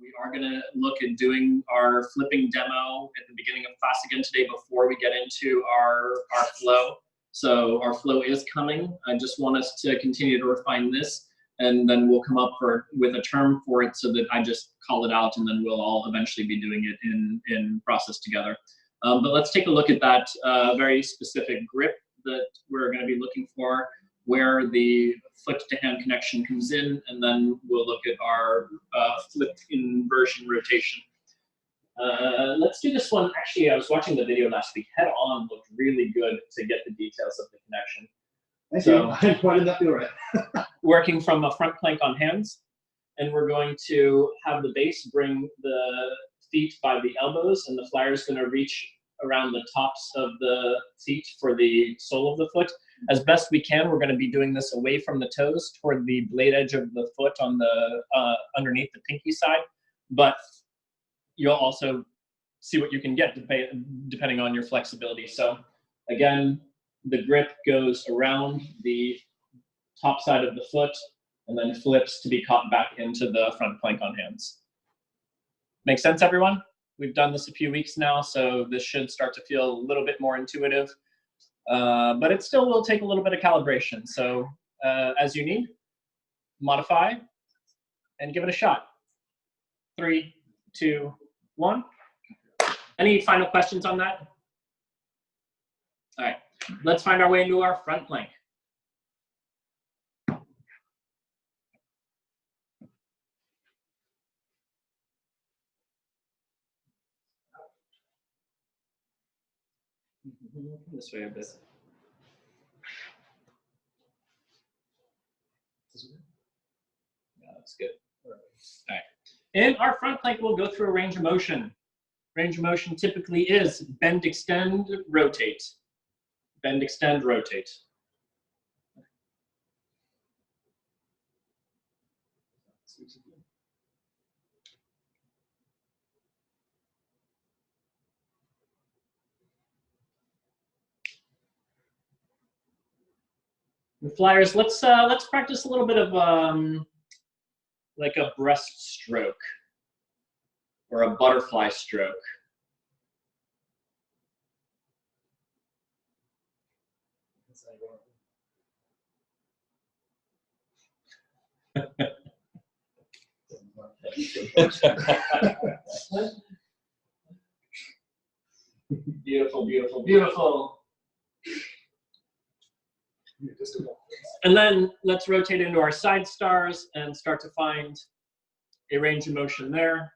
We are going to look at doing our flipping demo at the beginning of class again today before we get into our flow. So our flow is coming. I just want us to continue to refine this, and then we'll come up with a term for it so that I just call it out, and then we'll all eventually be doing it in process together. But let's take a look at that very specific grip that we're going to be looking for, where the foot to hand connection comes in, and then we'll look at our flip inversion rotation. Let's do this one. Actually, I was watching the video last week. Head on looked really good to get the details of the connection. Thank you. Why did that feel right? Working from a front plank on hands, and we're going to have the base bring the feet by the elbows, and the flyer is going to reach around the tops of the feet for the sole of the foot. As best we can, we're going to be doing this away from the toes toward the blade edge of the foot on the underneath the pinky side, but you'll also see what you can get depending on your flexibility. So again, the grip goes around the top side of the foot and then flips to be caught back into the front plank on hands. Make sense, everyone? We've done this a few weeks now, so this should start to feel a little bit more intuitive, but it still will take a little bit of calibration. So as you need, modify and give it a shot. 3, 2, 1. Any final questions on that? All right, let's find our way into our front plank. This way a bit. Yeah, that's good. All right. In our front plank, we'll go through a range of motion. Range of motion typically is bend, extend, rotate. Bend, extend, rotate. Flyers, let's practice a little bit of like a breast stroke or a butterfly stroke. Beautiful, beautiful, beautiful. And then let's rotate into our side stars and start to find a range of motion there.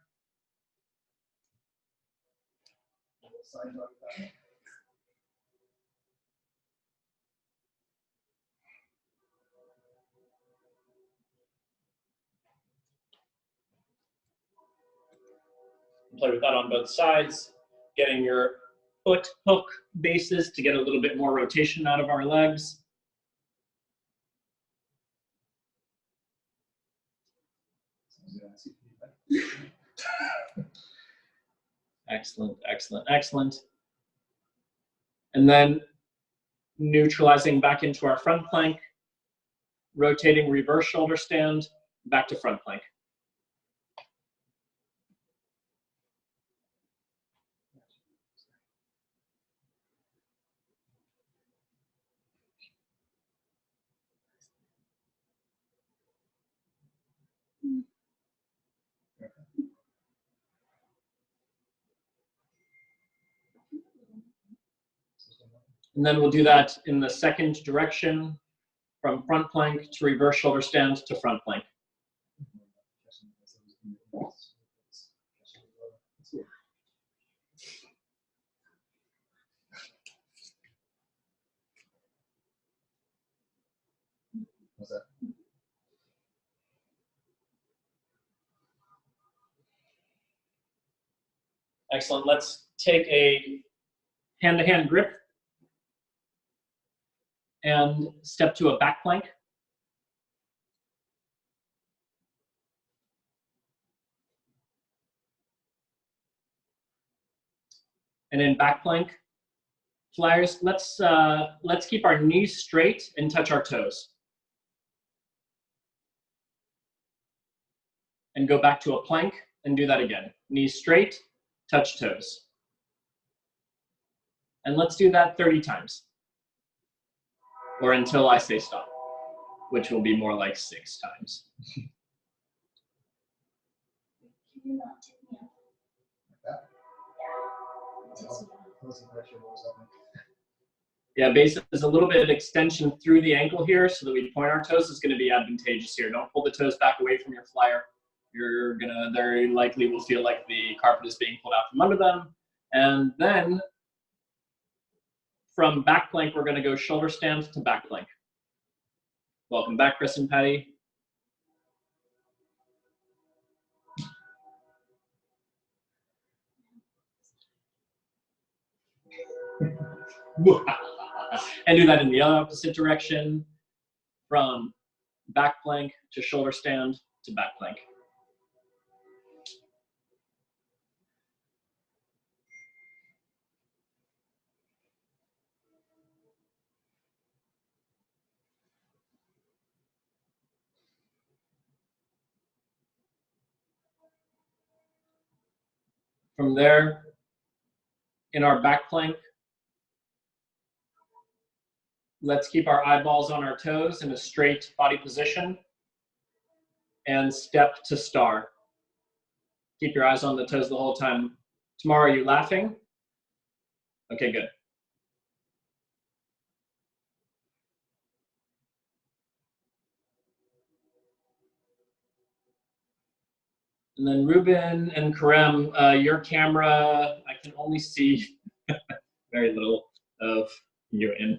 Play with that on both sides, getting your foot hook bases to get a little bit more rotation out of our legs. Excellent, excellent, excellent. And then neutralizing back into our front plank, rotating reverse shoulder stand, back to front plank. And then we'll do that in the second direction, from front plank to reverse shoulder stand to front plank. What's that? Excellent. Let's take a hand-to-hand grip and step to a back plank. And in back plank, flyers, let's keep our knees straight and touch our toes. And go back to a plank and do that again. Knees straight, touch toes. And let's do that 30 times. Or until I say stop, which will be more like 6 times. Can you not tip me up? Like that? Yeah. Tips me up. I wasn't quite sure what was happening. Yeah, basically there's a little bit of extension through the ankle here so that we point our toes is going to be advantageous here. Don't pull the toes back away from your flyer. You're gonna very likely will feel like the carpet is being pulled out from under them. And then from back plank, we're gonna go shoulder stand to back plank. Welcome back, Chris and Patty. And do that in the opposite direction, from back plank to shoulder stand to back plank. From there, in our back plank, let's keep our eyeballs on our toes in a straight body position and step to star. Keep your eyes on the toes the whole time. Tomorrow, are you laughing? Okay, good. And then Ruben and Karem, your camera, I can only see very little of you in.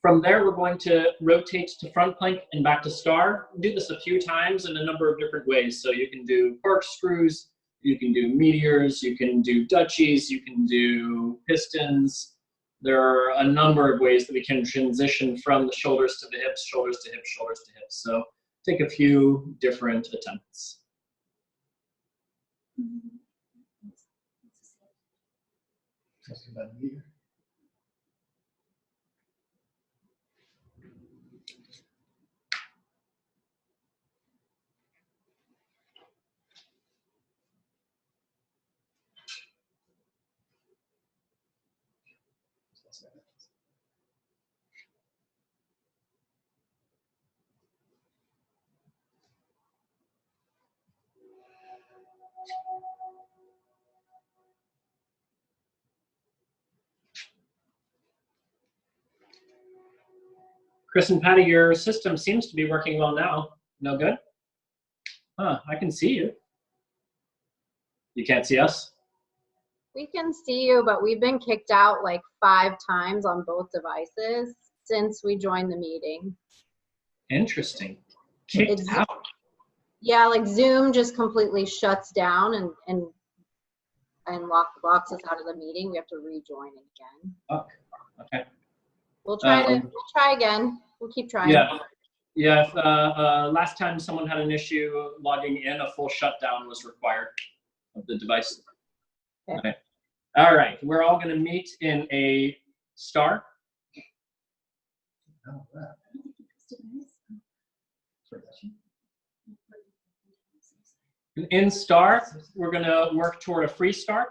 From there, we're going to rotate to front plank and back to star. Do this a few times in a number of different ways. So you can do corkscrews, you can do meteors, you can do duchies, you can do pistons. There are a number of ways that we can transition from the shoulders to the hips, shoulders to hips, shoulders to hips. So take a few different attempts. That's about a year. Chris and Patty, your system seems to be working well now. No good? Huh, I can see you. You can't see us? We can see you, but we've been kicked out like 5 times on both devices since we joined the meeting. Interesting. Kicked out. Yeah, like Zoom just completely shuts down and locks us out of the meeting. We have to rejoin again. Oh, okay. We'll try again. We'll keep trying. Yeah. Yeah, if, last time someone had an issue logging in, a full shutdown was required of the device. Okay. All right, we're all going to meet in a star. Oh, wow. In star, we're going to work toward a free star.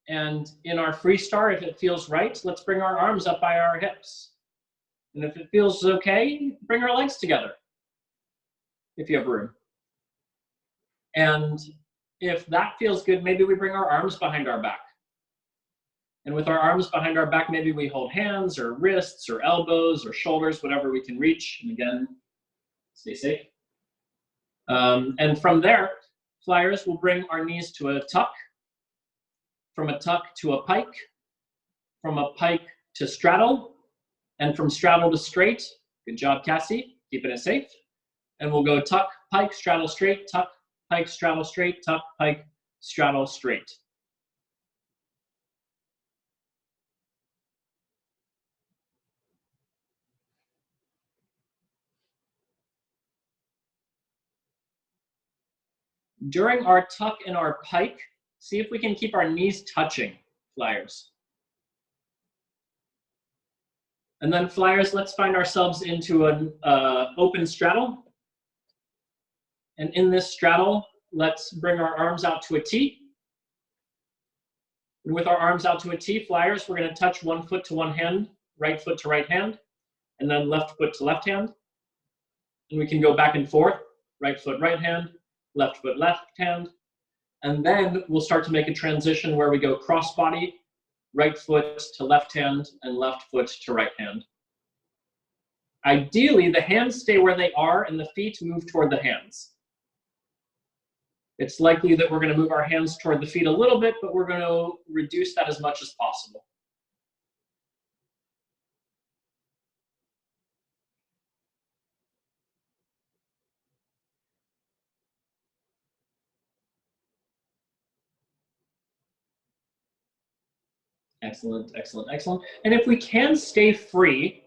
And in our free star, if it feels right, let's bring our arms up by our hips. And if it feels okay, bring our legs together, if you have room. And if that feels good, maybe we bring our arms behind our back. And with our arms behind our back, maybe we hold hands or wrists or elbows or shoulders, whatever we can reach. And again, stay safe. And from there, flyers will bring our knees to a tuck, from a tuck to a pike, from a pike to straddle, and from straddle to straight. Good job, Cassie, keeping it safe. And we'll go tuck, pike, straddle, straight, tuck, pike, straddle, straight, tuck, pike, straddle, straight. During our tuck and our pike, see if we can keep our knees touching, flyers. And then flyers, let's find ourselves into an open straddle. And in this straddle, let's bring our arms out to a T. And with our arms out to a T, flyers, we're going to touch one foot to one hand, right foot to right hand, and then left foot to left hand. And we can go back and forth, right foot, right hand, left foot, left hand. And then we'll start to make a transition where we go crossbody, right foot to left hand, and left foot to right hand. Ideally, the hands stay where they are and the feet move toward the hands. It's likely that we're going to move our hands toward the feet a little bit, but we're going to reduce that as much as possible. Excellent, excellent, excellent. And if we can stay free,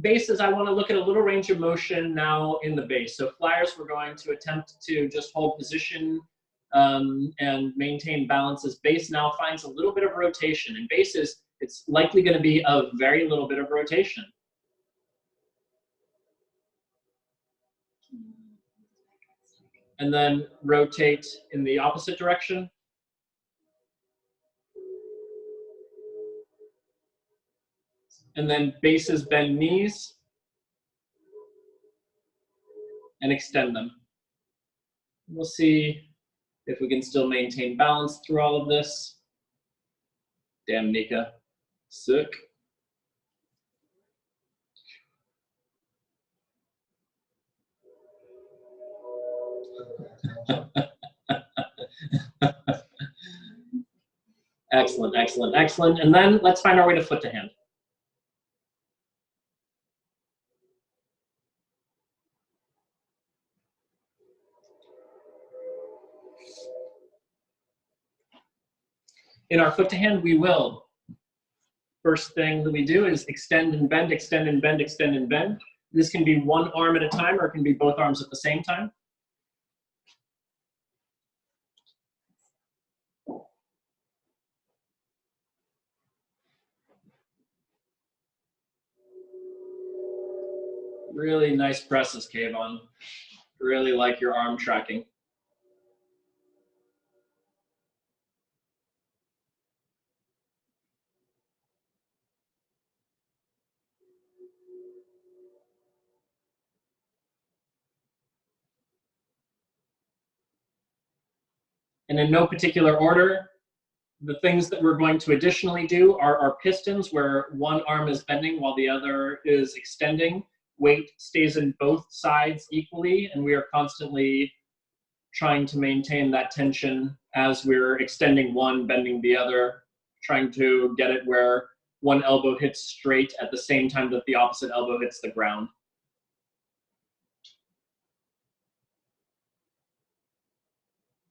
bases, I want to look at a little range of motion now in the base. So flyers, we're going to attempt to just hold position and maintain balance as base now finds a little bit of rotation. In bases, it's likely going to be a very little bit of rotation. And then rotate in the opposite direction. And then bases bend knees and extend them. We'll see if we can still maintain balance through all of this. Damn, Nika. Sick. Excellent, excellent, excellent. And then let's find our way to foot to hand. In our foot to hand, we will. First thing that we do is extend and bend, extend and bend, extend and bend. This can be one arm at a time, or it can be both arms at the same time. Really nice presses, Kayvon. Really like your arm tracking. And in no particular order, the things that we're going to additionally do are our pistons, where one arm is bending while the other is extending. Weight stays in both sides equally, and we are constantly trying to maintain that tension as we're extending one, bending the other, trying to get it where one elbow hits straight at the same time that the opposite elbow hits the ground.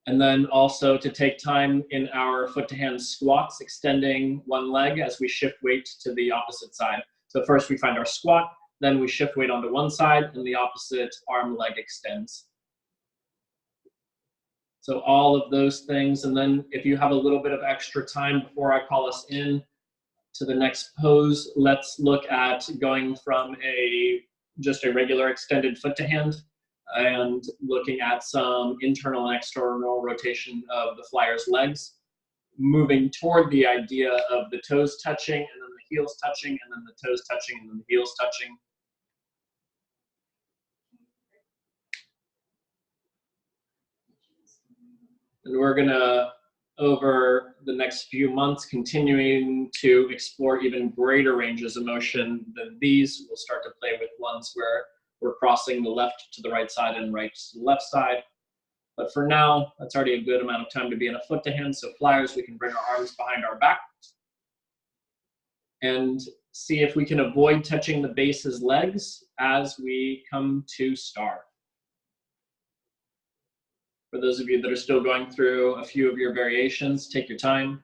And then also to take time in our foot to hand squats, extending one leg as we shift weight to the opposite side. So first we find our squat, then we shift weight onto one side and the opposite arm leg extends. So all of those things. And then if you have a little bit of extra time before I call us in to the next pose, let's look at going from just a regular extended foot to hand and looking at some internal and external rotation of the flyer's legs, moving toward the idea of the toes touching and then the heels touching and then the toes touching and then the heels touching. And we're gonna, over the next few months, continuing to explore even greater ranges of motion than these. We'll start to play with ones where we're crossing the left to the right side and right to the left side. But for now, that's already a good amount of time to be in a foot to hand. So flyers, we can bring our arms behind our back and see if we can avoid touching the base's legs as we come to star. For those of you that are still going through a few of your variations, take your time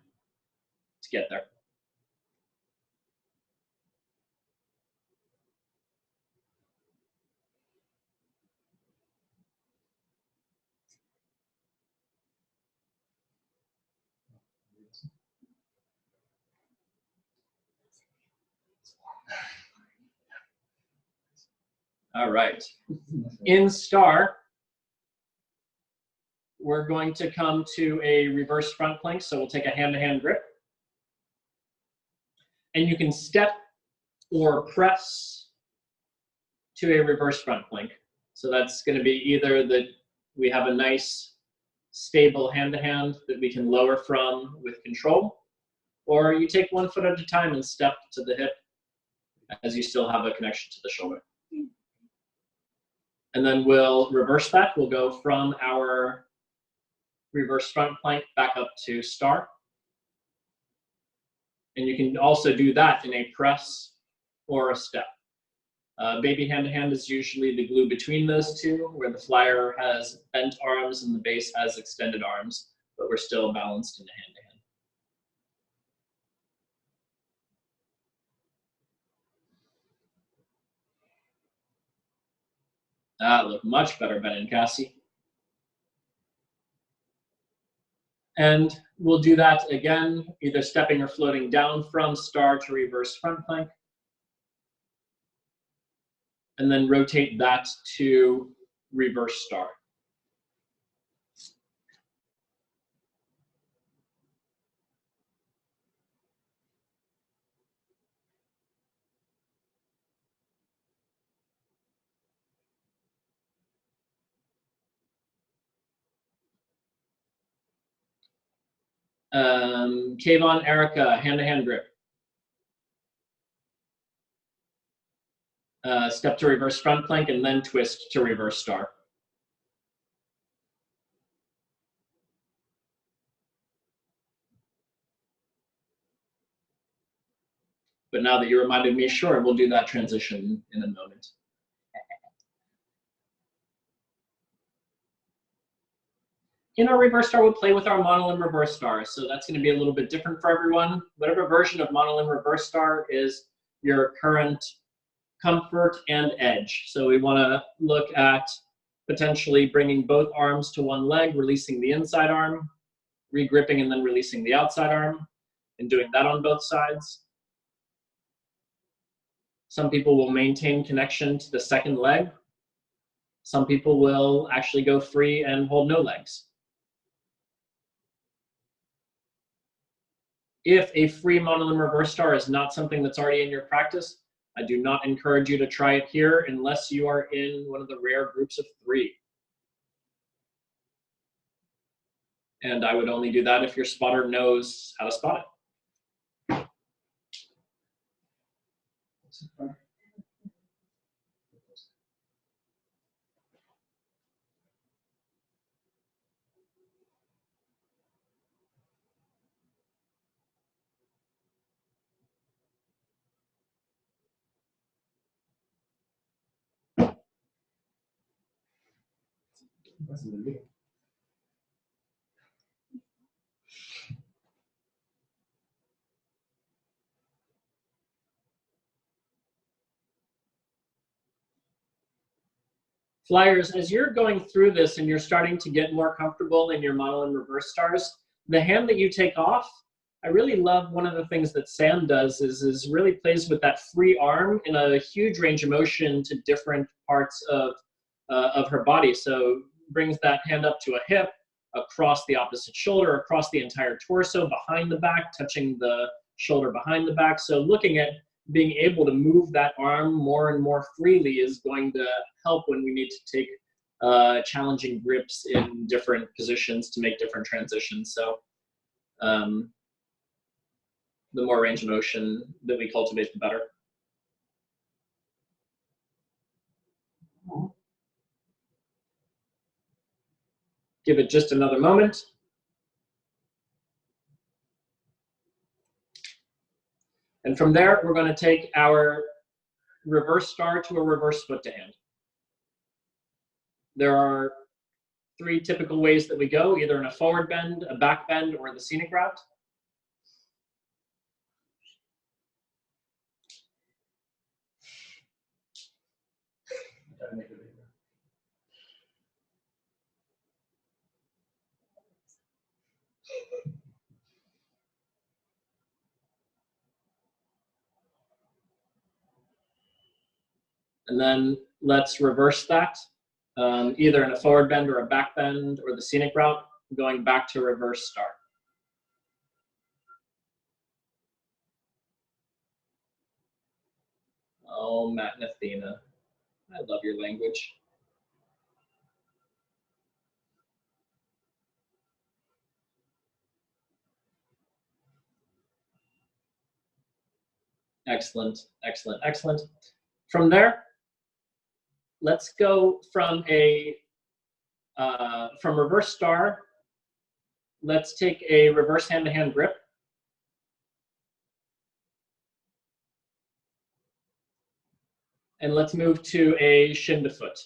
to get there. All right. In star, we're going to come to a reverse front plank. So we'll take a hand-to-hand grip. And you can step or press to a reverse front plank. So that's going to be either that we have a nice stable hand-to-hand that we can lower from with control, or you take 1 foot at a time and step to the hip as you still have a connection to the shoulder. And then we'll reverse that. We'll go from our reverse front plank back up to star. And you can also do that in a press or a step. Baby hand-to-hand is usually the glue between those two, where the flyer has bent arms and the base has extended arms, but we're still balanced in hand-to-hand. That looked much better, Ben and Cassie. And we'll do that again, either stepping or floating down from star to reverse front plank. And then rotate that to reverse star. Kayvon, Erica, hand-to-hand grip. Step to reverse front plank and then twist to reverse star. But now that you reminded me, sure, we'll do that transition in a moment. In our reverse star, we'll play with our monolimb reverse star. So that's going to be a little bit different for everyone. Whatever version of monolimb reverse star is your current comfort and edge. So we want to look at potentially bringing both arms to one leg, releasing the inside arm, regripping and then releasing the outside arm, and doing that on both sides. Some people will maintain connection to the second leg. Some people will actually go free and hold no legs. If a free monolimb reverse star is not something that's already in your practice, I do not encourage you to try it here unless you are in one of the rare groups of 3. And I would only do that if your spotter knows how to spot it. Flyers, as you're going through this and you're starting to get more comfortable in your monolimb reverse stars, the hand that you take off, I really love one of the things that Sam does is really plays with that free arm in a huge range of motion to different parts of her body. So brings that hand up to a hip, across the opposite shoulder, across the entire torso, behind the back, touching the shoulder behind the back. So looking at being able to move that arm more and more freely is going to help when we need to take challenging grips in different positions to make different transitions. So the more range of motion that we cultivate, the better. Give it just another moment. And from there, we're going to take our reverse star to a reverse foot to hand. There are 3 typical ways that we go, either in a forward bend, a back bend, or the scenic route. And then let's reverse that, either in a forward bend or a back bend or the scenic route, going back to reverse star. Oh, Matt and Athena, I love your language. Excellent, excellent, excellent. From there, let's go from reverse star. Let's take a reverse hand-to-hand grip. And let's move to a shin to foot.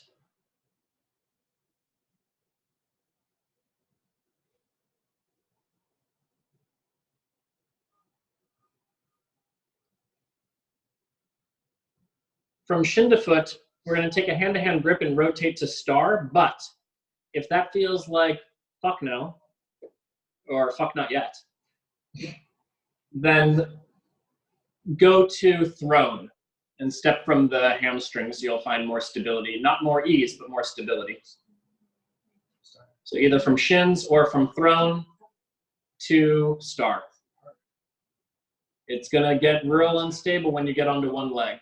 From shin to foot, we're going to take a hand-to-hand grip and rotate to star, but if that feels like fuck no, or fuck not yet, then go to throne and step from the hamstrings. You'll find more stability, not more ease, but more stability. So either from shins or from throne to star. It's going to get real unstable when you get onto one leg.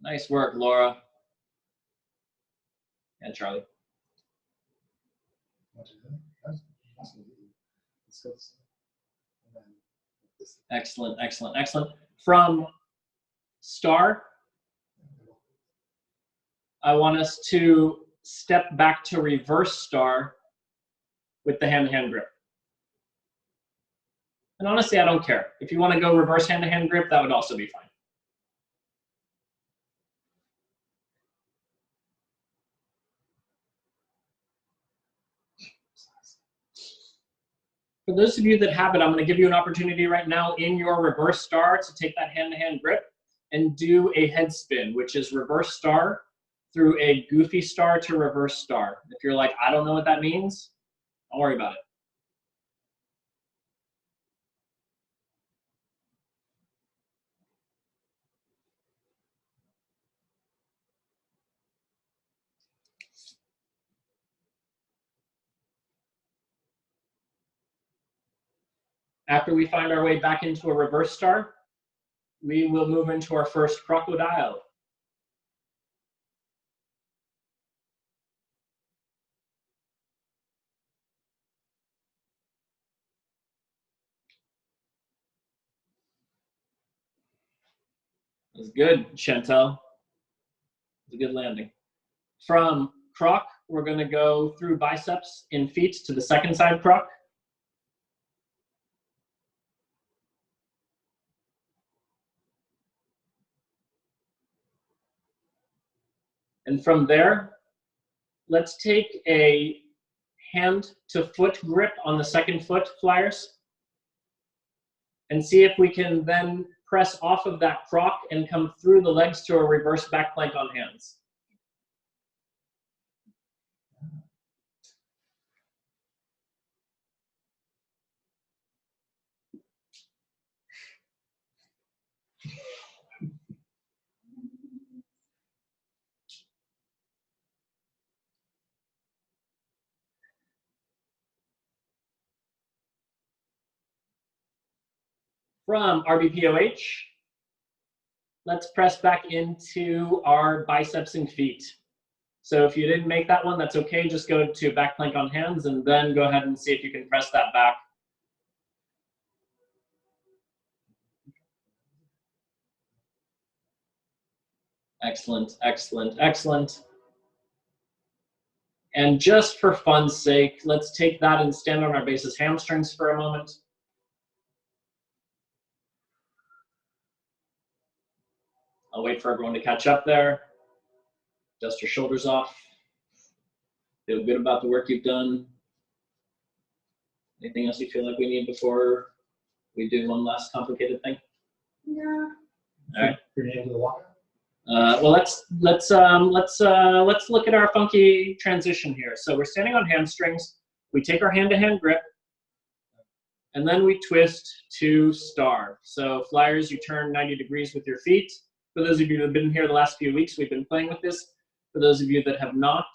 Nice work, Laura. And Charlie. Excellent, excellent, excellent. From star, I want us to step back to reverse star with the hand-to-hand grip. And honestly, I don't care. If you want to go reverse hand-to-hand grip, that would also be fine. For those of you that have it, I'm going to give you an opportunity right now in your reverse star to take that hand-to-hand grip and do a head spin, which is reverse star through a goofy star to reverse star. If you're like, I don't know what that means, don't worry about it. After we find our way back into a reverse star, we will move into our first crocodile. It was good, Chantel. It was a good landing. From croc, we're going to go through biceps in feet to the second side croc. And from there, let's take a hand to foot grip on the second foot, flyers, and see if we can then press off of that croc and come through the legs to a reverse back plank on hands. From RBPOH, let's press back into our biceps and feet. So if you didn't make that one, that's okay. Just go to back plank on hands and then go ahead and see if you can press that back. Excellent, excellent, excellent. And just for fun's sake, let's take that and stand on our bases hamstrings for a moment. I'll wait for everyone to catch up there. Dust your shoulders off. Feel good about the work you've done. Anything else you feel like we need before we do one last complicated thing? No. All right. Pretty into the walkout. Well, let's look at our funky transition here. So we're standing on hamstrings. We take our hand-to-hand grip, And then we twist to star. So flyers, you turn 90 degrees with your feet. For those of you that have been here the last few weeks, we've been playing with this. For those of you that have not,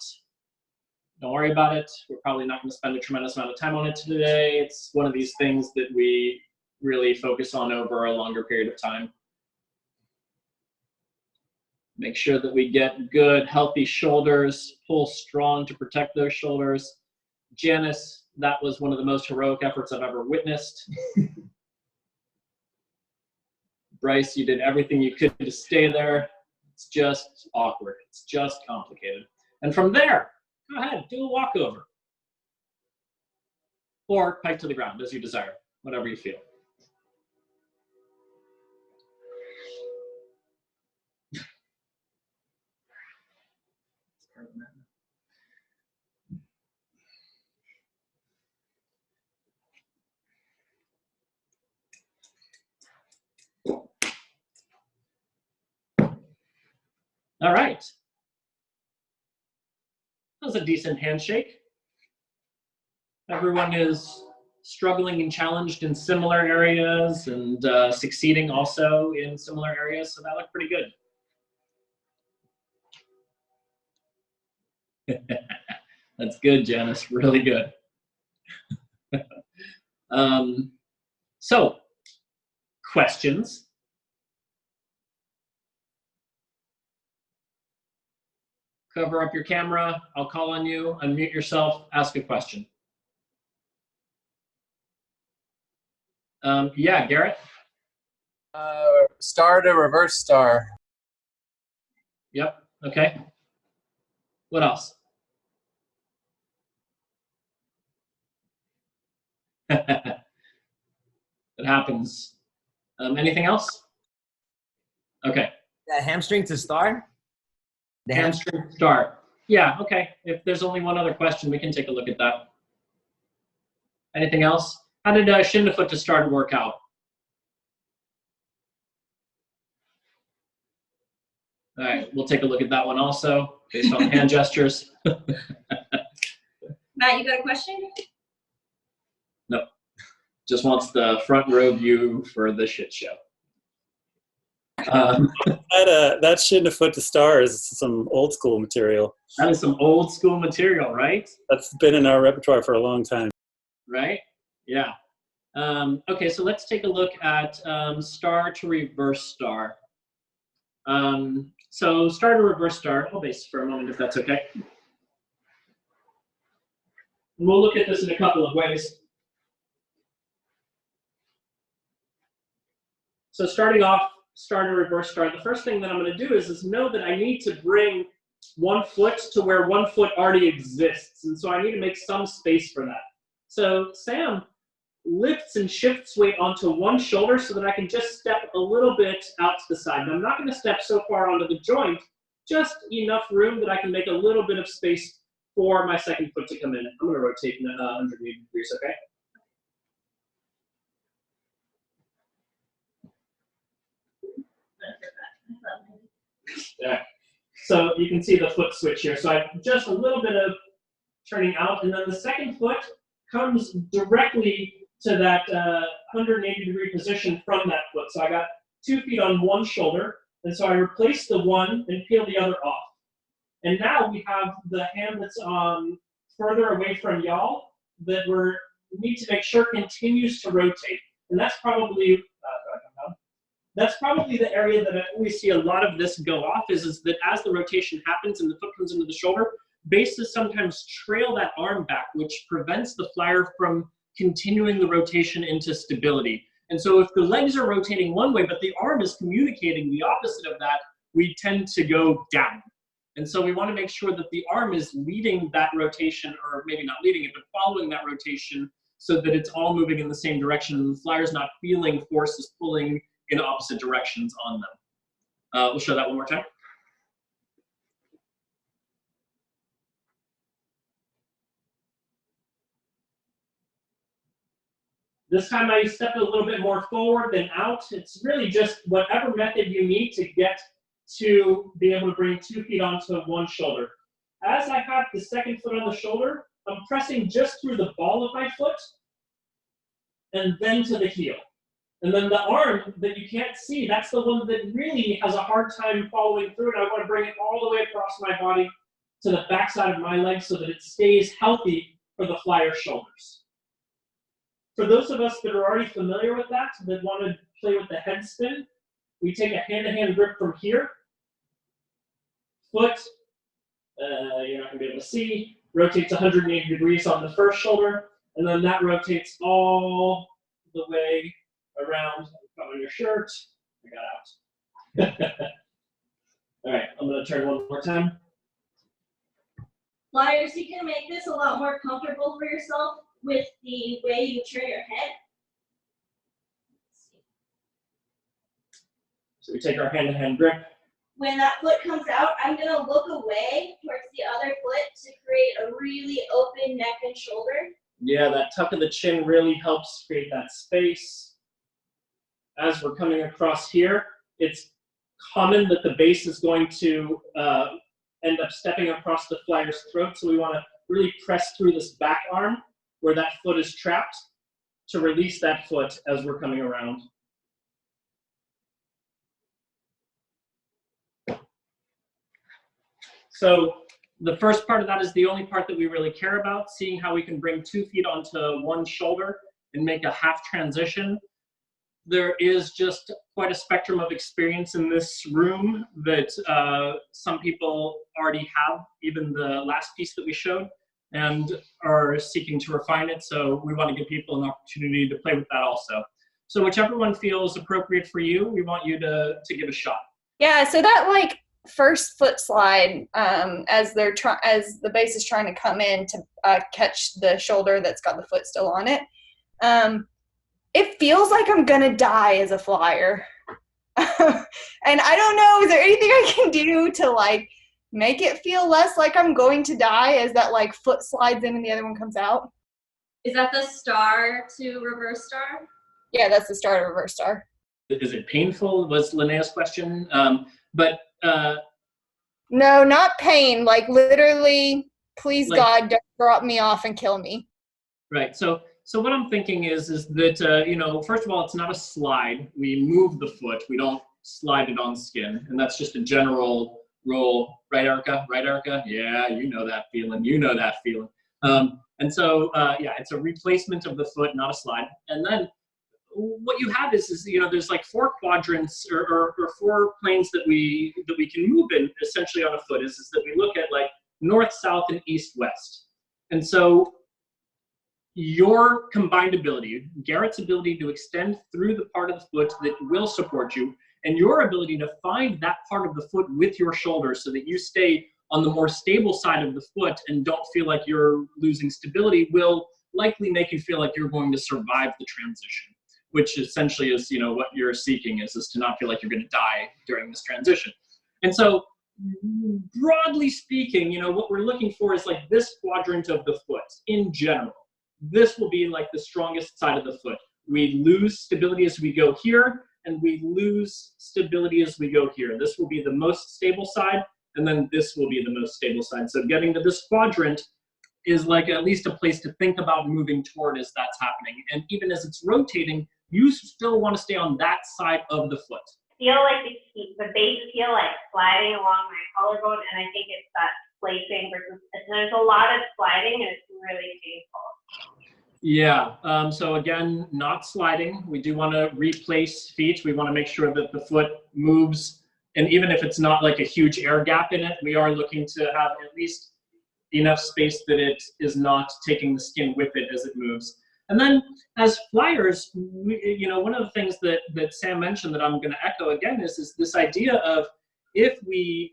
don't worry about it. We're probably not going to spend a tremendous amount of time on it today. It's one of these things that we really focus on over a longer period of time. Make sure that we get good, healthy shoulders. Pull strong to protect those shoulders. Janice, that was one of the most heroic efforts I've ever witnessed. Bryce, you did everything you could to stay there. It's just awkward. It's just complicated. And from there, go ahead, do a walkover. Or pike to the ground, as you desire, whatever you feel. All right. That was a decent handshake. Everyone is struggling and challenged in similar areas and succeeding also in similar areas, so that looked pretty good. That's good, Janice, really good. So, questions? Cover up your camera, I'll call on you, unmute yourself, ask a question. Yeah, Garrett? Star to reverse star. Yep, okay. What else? It happens. Anything else? Okay. Hamstring to star? The Hamstring start. Yeah, okay. If there's only one other question, we can take a look at that. Anything else? How did shin to foot to start work out? All right, we'll take a look at that one also, based on hand gestures. Matt, you got a question? No, just wants the front row view for the shit show. That shin to foot to star is some old school material. That is some old school material, right? That's been in our repertoire for a long time. Right? Yeah. Okay, so let's take a look at star to reverse star. So star to reverse star, hold base for a moment if that's okay. And we'll look at this in a couple of ways. So starting off, star to reverse star, the first thing that I'm going to do is know that I need to bring one foot to where one foot already exists. And so I need to make some space for that. So Sam lifts and shifts weight onto one shoulder so that I can just step a little bit out to the side. And I'm not going to step so far onto the joint, just enough room that I can make a little bit of space for my second foot to come in. I'm going to rotate 180 degrees, okay? Yeah. So you can see the foot switch here. So I just a little bit of turning out, and then the second foot comes directly to that 180 degree position from that foot. So I got 2 feet on one shoulder, and so I replace the one and peel the other off. And now we have the hand that's further away from y'all that we need to make sure continues to rotate. And that's probably the area that we see a lot of this go off is that as the rotation happens and the foot comes into the shoulder, bases sometimes trail that arm back, which prevents the flyer from continuing the rotation into stability. And so if the legs are rotating one way, but the arm is communicating the opposite of that, we tend to go down. And so we want to make sure that the arm is leading that rotation, or maybe not leading it, but following that rotation so that it's all moving in the same direction and the flyer's not feeling forces pulling in opposite directions on them. We'll show that one more time. This time I step a little bit more forward than out. It's really just whatever method you need to get to be able to bring 2 feet onto one shoulder. As I have the second foot on the shoulder, I'm pressing just through the ball of my foot. and then to the heel. And then the arm that you can't see, that's the one that really has a hard time following through, and I want to bring it all the way across my body to the backside of my leg so that it stays healthy for the flyer shoulders. For those of us that are already familiar with that want to play with the head spin, we take a hand-to-hand grip from here. Foot, you're not going to be able to see, rotates 180 degrees on the first shoulder, and then that rotates all the way around. Put on your shirt. I got out. All right, I'm going to turn one more time. Flyers, you can make this a lot more comfortable for yourself with the way you turn your head. So we take our hand-to-hand grip. When that foot comes out, I'm going to look away towards the other foot to create a really open neck and shoulder. Yeah, that tuck of the chin really helps create that space. As we're coming across here, it's common that the base is going to end up stepping across the flyer's throat, so we want to really press through this back arm where that foot is trapped to release that foot as we're coming around. So the first part of that is the only part that we really care about, seeing how we can bring 2 feet onto one shoulder and make a half transition. There is just quite a spectrum of experience in this room that some people already have, even the last piece that we showed, and are seeking to refine it. So we want to give people an opportunity to play with that also. So whichever one feels appropriate for you, we want you to give a shot. Yeah, so that like first foot slide, as the base is trying to come in to catch the shoulder that's got the foot still on it, it feels like I'm gonna die as a flyer. And I don't know, is there anything I can do to like make it feel less like I'm going to die as that like foot slides in and the other one comes out? Is that the star to reverse star? Yeah, that's the star to reverse star. Is it painful, was Linnea's question. No, not pain, like literally, please like, God, don't drop me off and kill me. Right, so what I'm thinking is that, you know, first of all, it's not a slide. We move the foot, we don't slide it on skin, and that's just a general rule. Right, Erica? Right, Erica? Yeah, you know that feeling, and so, yeah, it's a replacement of the foot, not a slide. And then what you have is you know, there's like 4 quadrants or 4 planes that we can move in essentially on a foot, is that we look at like north, south, and east, west. And so your combined ability, Garrett's ability to extend through the part of the foot that will support you, and your ability to find that part of the foot with your shoulder so that you stay on the more stable side of the foot and don't feel like you're losing stability, will likely make you feel like you're going to survive the transition, which essentially is, you know, what you're seeking is to not feel like you're going to die during this transition. And so broadly speaking, you know, what we're looking for is like this quadrant of the foot in general. This will be like the strongest side of the foot. We lose stability as we go here, and we lose stability as we go here. This will be the most stable side, and then this will be the most stable side. So getting to this quadrant is like at least a place to think about moving toward as that's happening. And even as it's rotating, you still want to stay on that side of the foot. Feel like the base feel like sliding along my collarbone, and I think it's that placing versus, there's a lot of sliding and it's really painful. Yeah, so again, not sliding. We do want to replace feet. We want to make sure that the foot moves, and even if it's not like a huge air gap in it, we are looking to have at least enough space that it is not taking the skin with it as it moves. And then as flyers, you know, one of the things that Sam mentioned that I'm going to echo again is this idea of if we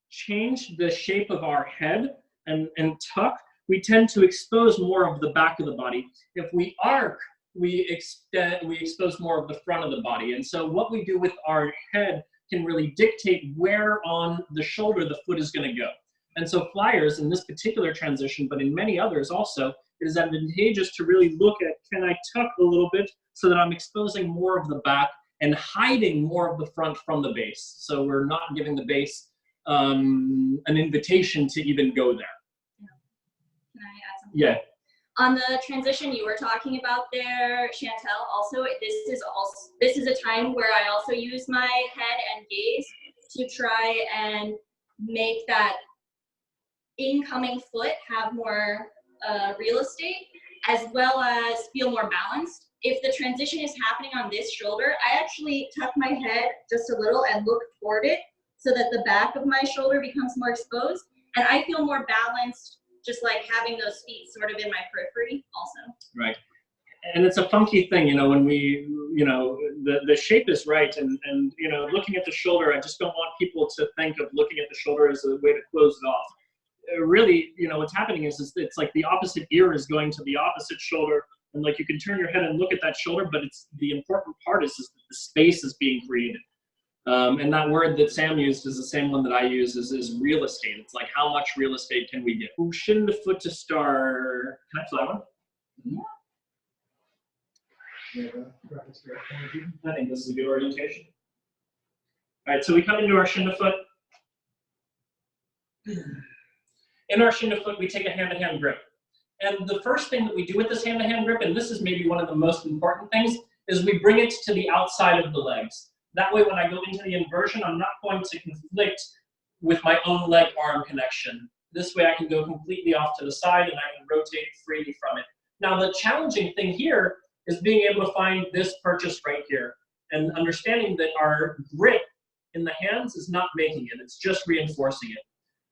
change the shape of our head and tuck, we tend to expose more of the back of the body. If we arc, we expose more of the front of the body. And so what we do with our head can really dictate where on the shoulder the foot is going to go. And so flyers in this particular transition, but in many others also, it is advantageous to really look at, can I tuck a little bit so that I'm exposing more of the back and hiding more of the front from the base. So we're not giving the base an invitation to even go there. Can I add something? Yeah. On the transition you were talking about there, Chantel, also this is a time where I also use my head and gaze to try and make that incoming foot have more real estate, as well as feel more balanced. If the transition is happening on this shoulder, I actually tuck my head just a little and look toward it so that the back of my shoulder becomes more exposed, and I feel more balanced, just like having those feet sort of in my periphery also. Right. And it's a funky thing, you know, when we, you know, the shape is right, and you know, looking at the shoulder, I just don't want people to think of looking at the shoulder as a way to close it off. Really, you know, what's happening is it's like the opposite ear is going to the opposite shoulder, and like you can turn your head and look at that shoulder, but it's the important part is that the space is being created. And that word that Sam used is the same one that I use, is real estate. It's like, how much real estate can we get? Shin to foot to start. Can I fly one? I think this is a good orientation. All right, so we come into our shin to foot. In our shin to foot, we take a hand-to-hand grip. And the first thing that we do with this hand-to-hand grip, and this is maybe one of the most important things, is we bring it to the outside of the legs. That way, when I go into the inversion, I'm not going to conflict with my own leg-arm connection. This way, I can go completely off to the side, and I can rotate freely from it. Now, the challenging thing here is being able to find this purchase right here, and understanding that our grip in the hands is not making it, it's just reinforcing it.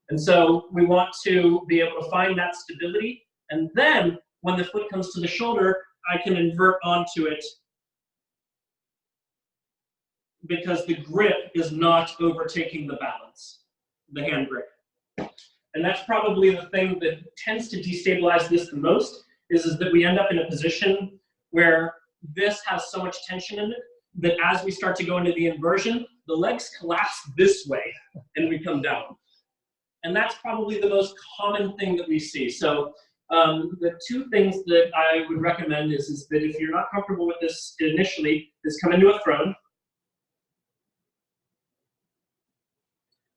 And so we want to be able to find that stability, and then when the foot comes to the shoulder, I can invert onto it because the grip is not overtaking the balance, the hand grip. And that's probably the thing that tends to destabilize this the most, is that we end up in a position where this has so much tension in it that as we start to go into the inversion, the legs collapse this way and we come down. And that's probably the most common thing that we see. So the two things that I would recommend is that if you're not comfortable with this initially, is come into a throne.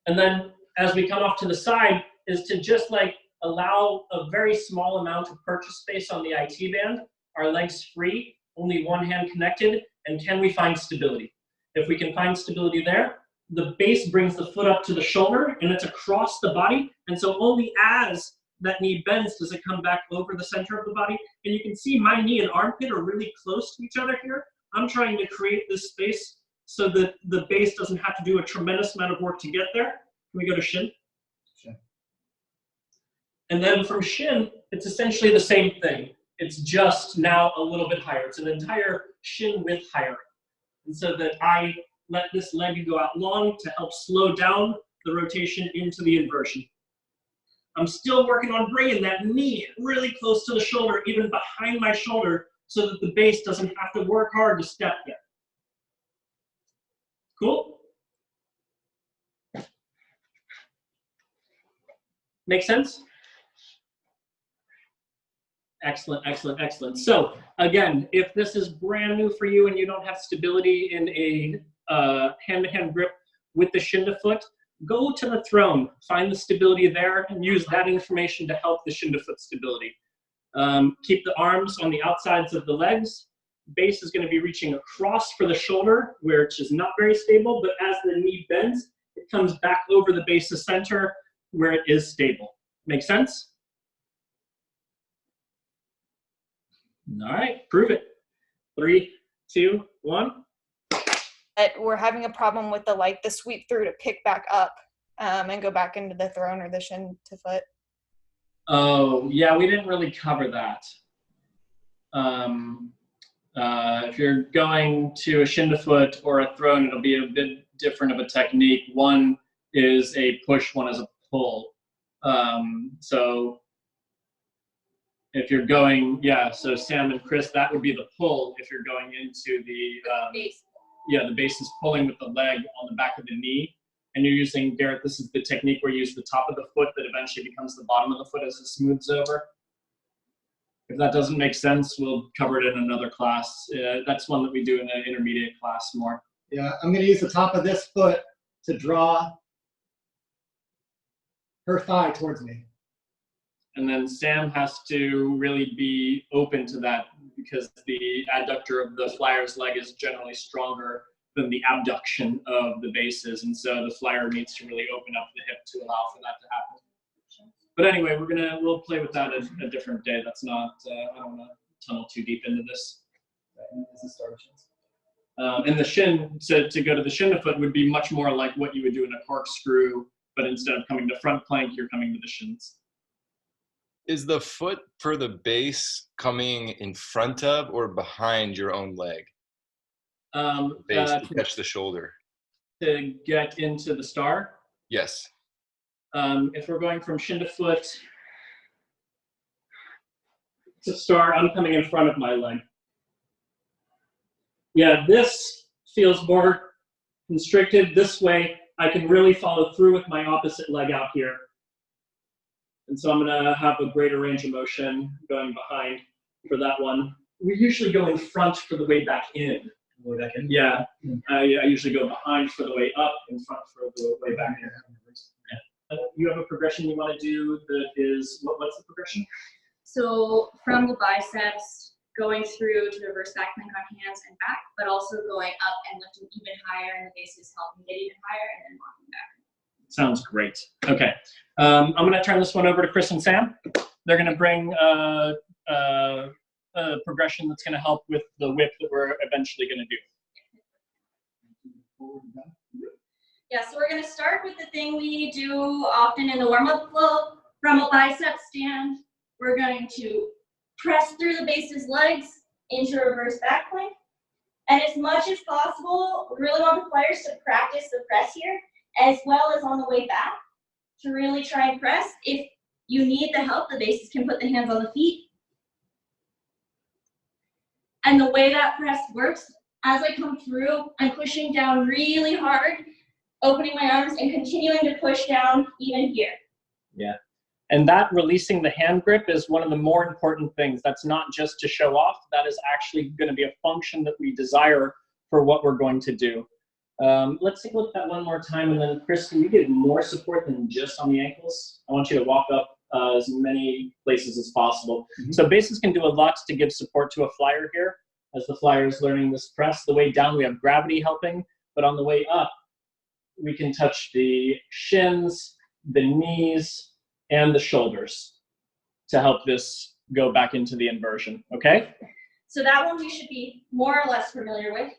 And then as we come off to the side, is to just like allow a very small amount of purchase space on the IT band, our legs free, only one hand connected, and can we find stability? If we can find stability there, the base brings the foot up to the shoulder and it's across the body, and so only as that knee bends does it come back over the center of the body. And you can see my knee and armpit are really close to each other here. I'm trying to create this space so that the base doesn't have to do a tremendous amount of work to get there. Can we go to shin? Shin. And then from shin, it's essentially the same thing. It's just now a little bit higher. It's an entire shin width higher. And so that I let this leg go out long to help slow down the rotation into the inversion. I'm still working on bringing that knee really close to the shoulder, even behind my shoulder, so that the base doesn't have to work hard to step there. Cool? Make sense? Excellent, excellent, excellent. So again, if this is brand new for you and you don't have stability in a hand-to-hand grip with the shin to foot, go to the throne, find the stability there, and use that information to help the shin to foot stability. Keep the arms on the outsides of the legs. Base is going to be reaching across for the shoulder, which is not very stable, but as the knee bends, it comes back over the base's center where it is stable. Make sense? All right, prove it. 3, 2, 1. We're having a problem with the sweep through to pick back up and go back into the throne or the shin to foot. Oh, yeah, we didn't really cover that. If you're going to a shin to foot or a throne, it'll be a bit different of a technique. One is a push, one is a pull. So if you're going, yeah, so Sam and Chris, that would be the pull if you're going into the Base. yeah, the base is pulling with the leg on the back of the knee. And you're using, Garrett, this is the technique where you use the top of the foot that eventually becomes the bottom of the foot as it smooths over. If that doesn't make sense, we'll cover it in another class. That's one that we do in an intermediate class more. Yeah, I'm going to use the top of this foot to draw her thigh towards me. And then Sam has to really be open to that because the adductor of the flyer's leg is generally stronger than the abduction of the bases. And so the flyer needs to really open up the hip to allow for that to happen. But anyway, we'll play with that a different day. That's not, I don't want to tunnel too deep into this. And the shin, to go to the shin to foot would be much more like what you would do in a corkscrew, but instead of coming to front plank, you're coming to the shins. Is the foot for the base coming in front of or behind your own leg? Base to catch the shoulder. To get into the star? Yes. If we're going from shin to foot to star, I'm coming in front of my leg. Yeah, this feels more constricted. This way, I can really follow through with my opposite leg out here. And so I'm gonna have a greater range of motion going behind for that one. We usually go in front for the way back in. Way back in? Yeah, I usually go behind for the way up, in front for the way back in. Yeah. You have a progression you want to do that is, what's the progression? So from the biceps, going through to reverse back plank on hands and back, but also going up and lifting even higher, and the bases helping get even higher, and then walking back. Sounds great. Okay, I'm going to turn this one over to Chris and Sam. They're going to bring a progression that's going to help with the whip that we're eventually going to do. Yeah, so we're going to start with the thing we do often in the warm-up flow. From a bicep stand, we're going to press through the base's legs into reverse back plank. And as much as possible, we really want the players to practice the press here, as well as on the way back, to really try and press. If you need the help, the bases can put the hands on the feet. And the way that press works, as I come through, I'm pushing down really hard, opening my arms and continuing to push down even here. Yeah. And that releasing the hand grip is one of the more important things. That's not just to show off. That is actually going to be a function that we desire for what we're going to do. Let's take a look at that one more time. And then, Chris, can you give more support than just on the ankles? I want you to walk up as many places as possible. Mm-hmm. So bases can do a lot to give support to a flyer here. As the flyer is learning this press, the way down we have gravity helping, but on the way up, we can touch the shins, the knees, and the shoulders to help this go back into the inversion, okay? So that one we should be more or less familiar with.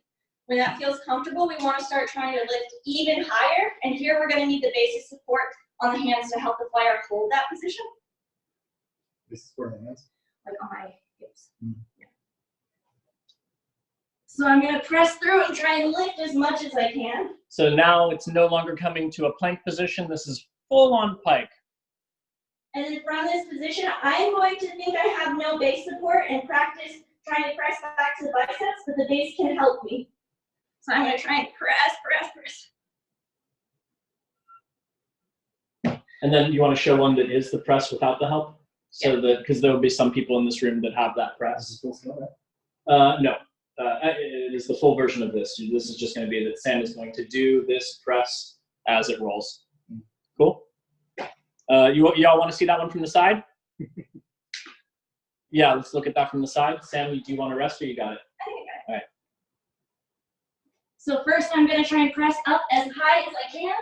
When that feels comfortable, we want to start trying to lift even higher, and here we're going to need the basic support on the hands to help the flyer hold that position. This is for the hands? Like on my hips. Mm. Yeah. So I'm going to press through and try and lift as much as I can. So now it's no longer coming to a plank position. This is full on pike. And then from this position, I'm going to think I have no base support and practice trying to press back to the biceps, but the base can help me. So I'm going to try and press. And then you want to show one that is the press without the help? So that, because there will be some people in this room that have that press. No, it is the full version of this. This is just going to be that Sam is going to do this press as it rolls. Cool? Y'all want to see that one from the side? Yeah, let's look at that from the side. Sam, do you want to rest or you got it? I think I got it. All right. So first I'm going to try and press up as high as I can.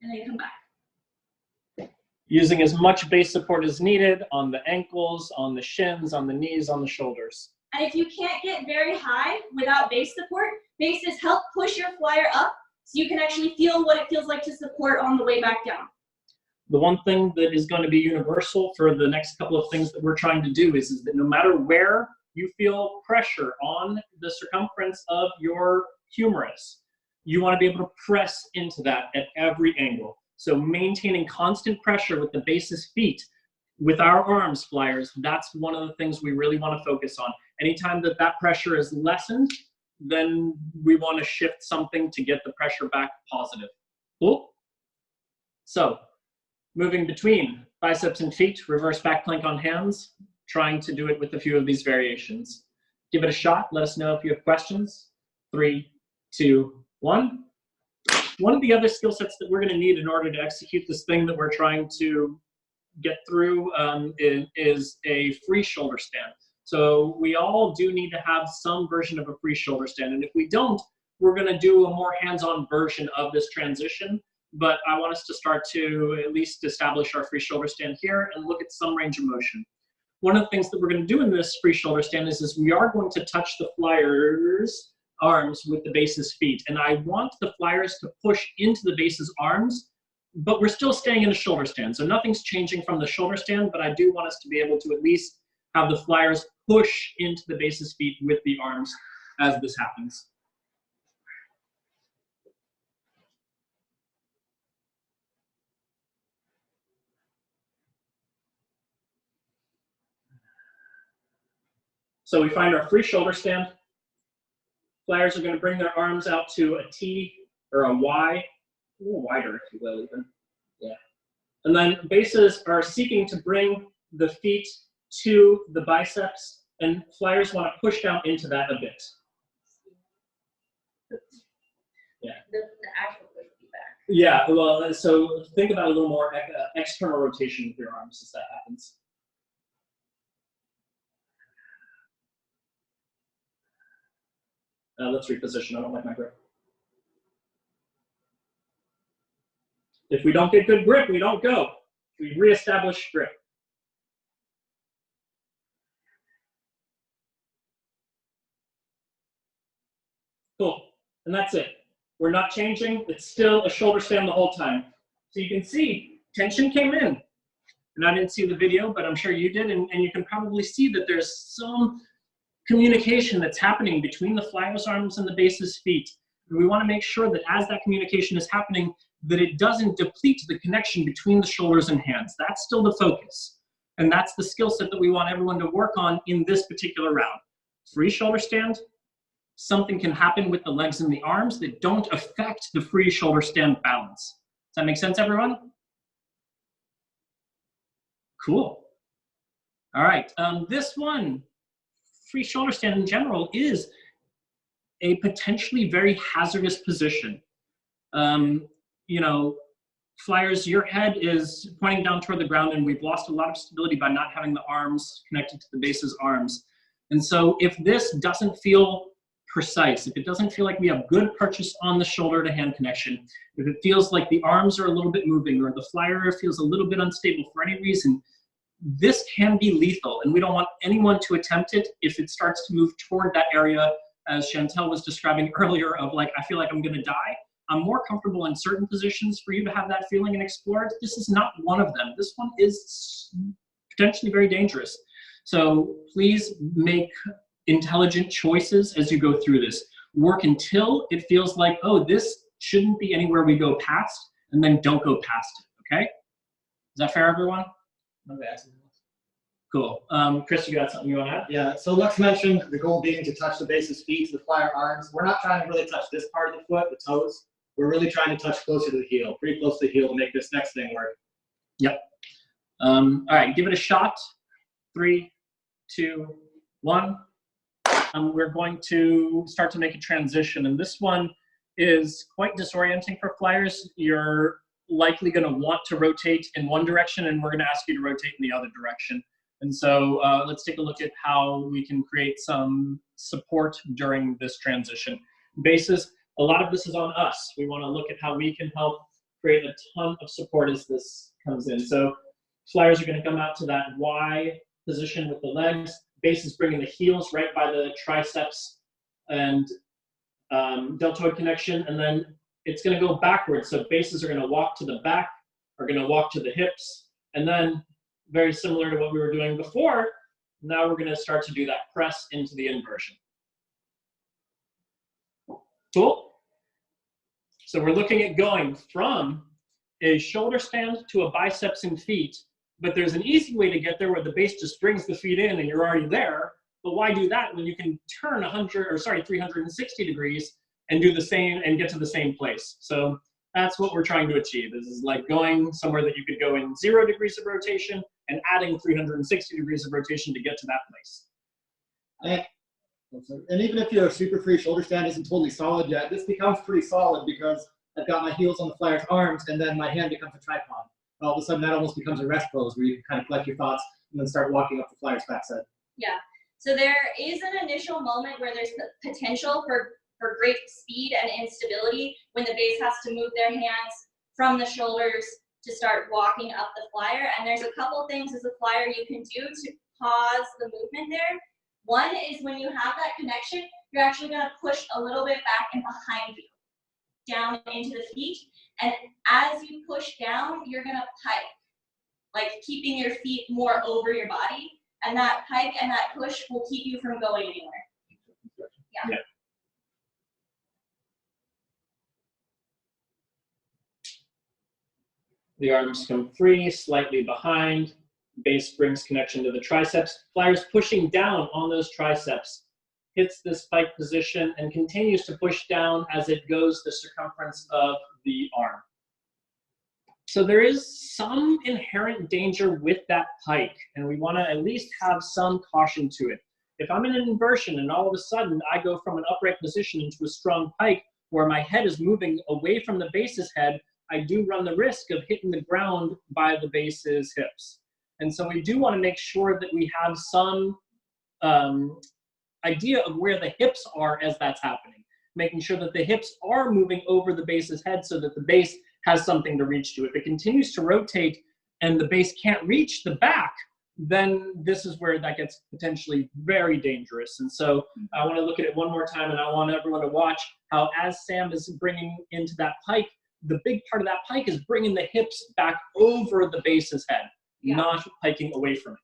And then come back. Using as much base support as needed on the ankles, on the shins, on the knees, on the shoulders. And if you can't get very high without base support, bases help push your flyer up so you can actually feel what it feels like to support on the way back down. The one thing that is going to be universal for the next couple of things that we're trying to do is that no matter where you feel pressure on the circumference of your humerus, you want to be able to press into that at every angle. So maintaining constant pressure with the base's feet, with our arms, flyers, that's one of the things we really want to focus on. Anytime that that pressure is lessened, then we want to shift something to get the pressure back positive. Cool? So, moving between biceps and feet, reverse back plank on hands, trying to do it with a few of these variations. Give it a shot. Let us know if you have questions. 3, 2, 1. One of the other skill sets that we're going to need in order to execute this thing that we're trying to get through is a free shoulder stand. So we all do need to have some version of a free shoulder stand. And if we don't, we're going to do a more hands-on version of this transition. But I want us to start to at least establish our free shoulder stand here and look at some range of motion. One of the things that we're going to do in this free shoulder stand is we are going to touch the flyer's arms with the base's feet. And I want the flyers to push into the base's arms, but we're still staying in a shoulder stand. So nothing's changing from the shoulder stand, but I do want us to be able to at least have the flyers push into the base's feet with the arms as this happens. So we find our free shoulder stand. Flyers are going to bring their arms out to a T or a Y, a little wider if you will even. Yeah. And then bases are seeking to bring the feet to the biceps, and flyers want to push down into that a bit. Yeah. The actual push would be back. Yeah, well, so think about a little more external rotation with your arms as that happens. Let's reposition. I don't like my grip. If we don't get good grip, we don't go. We reestablish grip. Cool. And that's it. We're not changing. It's still a shoulder stand the whole time. So you can see tension came in. And I didn't see the video, but I'm sure you did. And you can probably see that there's some communication that's happening between the flyer's arms and the base's feet. And we want to make sure that as that communication is happening, that it doesn't deplete the connection between the shoulders and hands. That's still the focus. And that's the skill set that we want everyone to work on in this particular round. Free shoulder stand, something can happen with the legs and the arms that don't affect the free shoulder stand balance. Does that make sense, everyone? Cool. All right, this one, free shoulder stand in general, is a potentially very hazardous position. You know, flyers, your head is pointing down toward the ground, and we've lost a lot of stability by not having the arms connected to the base's arms. And so if this doesn't feel precise, if it doesn't feel like we have good purchase on the shoulder to hand connection, if it feels like the arms are a little bit moving or the flyer feels a little bit unstable for any reason, this can be lethal, and we don't want anyone to attempt it if it starts to move toward that area, as Chantel was describing earlier, of like, I feel like I'm gonna die. I'm more comfortable in certain positions for you to have that feeling and explore it. This is not one of them. This one is potentially very dangerous. So please make intelligent choices as you go through this. Work until it feels like, oh, this shouldn't be anywhere we go past, and then don't go past it, okay? Is that fair, everyone? Cool. Chris, you got something you want to add? Yeah, so Lex mentioned the goal being to touch the base's feet, the flyer arms. We're not trying to really touch this part of the foot, the toes. We're really trying to touch closer to the heel, pretty close to the heel to make this next thing work. Yep. All right, give it a shot. 3, 2, 1. We're going to start to make a transition, and this one is quite disorienting for flyers. You're likely going to want to rotate in one direction, and we're going to ask you to rotate in the other direction. And so let's take a look at how we can create some support during this transition. Bases, a lot of this is on us. We want to look at how we can help create a ton of support as this comes in. So flyers are going to come out to that Y position with the legs. Base is bringing the heels right by the triceps and deltoid connection, and then it's going to go backwards. So bases are going to walk to the back, are going to walk to the hips, and then very similar to what we were doing before, now we're going to start to do that press into the inversion. Cool? So we're looking at going from a shoulder stand to a biceps and feet, but there's an easy way to get there where the base just brings the feet in and you're already there. But why do that when you can turn 360 degrees and do the same and get to the same place? So that's what we're trying to achieve. This is like going somewhere that you could go in 0 degrees of rotation and adding 360 degrees of rotation to get to that place. And even if your super free shoulder stand isn't totally solid yet, this becomes pretty solid because I've got my heels on the flyer's arms, and then my hand becomes a tripod. All of a sudden, that almost becomes a rest pose where you can kind of collect your thoughts and then start walking up the flyer's backside. Yeah. So there is an initial moment where there's potential for great speed and instability when the base has to move their hands from the shoulders to start walking up the flyer. And there's a couple things as a flyer you can do to pause the movement there. One is when you have that connection, you're actually going to push a little bit back and behind you, down into the feet. And as you push down, you're going to pike, like keeping your feet more over your body. And that pike and that push will keep you from going anywhere. Yeah. The arms come free, slightly behind. Base brings connection to the triceps. Flyers pushing down on those triceps. Hits this pike position and continues to push down as it goes the circumference of the arm. So there is some inherent danger with that pike, and we want to at least have some caution to it. If I'm in an inversion and all of a sudden I go from an upright position into a strong pike where my head is moving away from the base's head, I do run the risk of hitting the ground by the base's hips. And so we do want to make sure that we have some idea of where the hips are as that's happening, making sure that the hips are moving over the base's head so that the base has something to reach to. If it continues to rotate and the base can't reach the back, then this is where that gets potentially very dangerous. And so I want to look at it one more time, and I want everyone to watch how as Sam is bringing into that pike, the big part of that pike is bringing the hips back over the base's head, not piking away from it.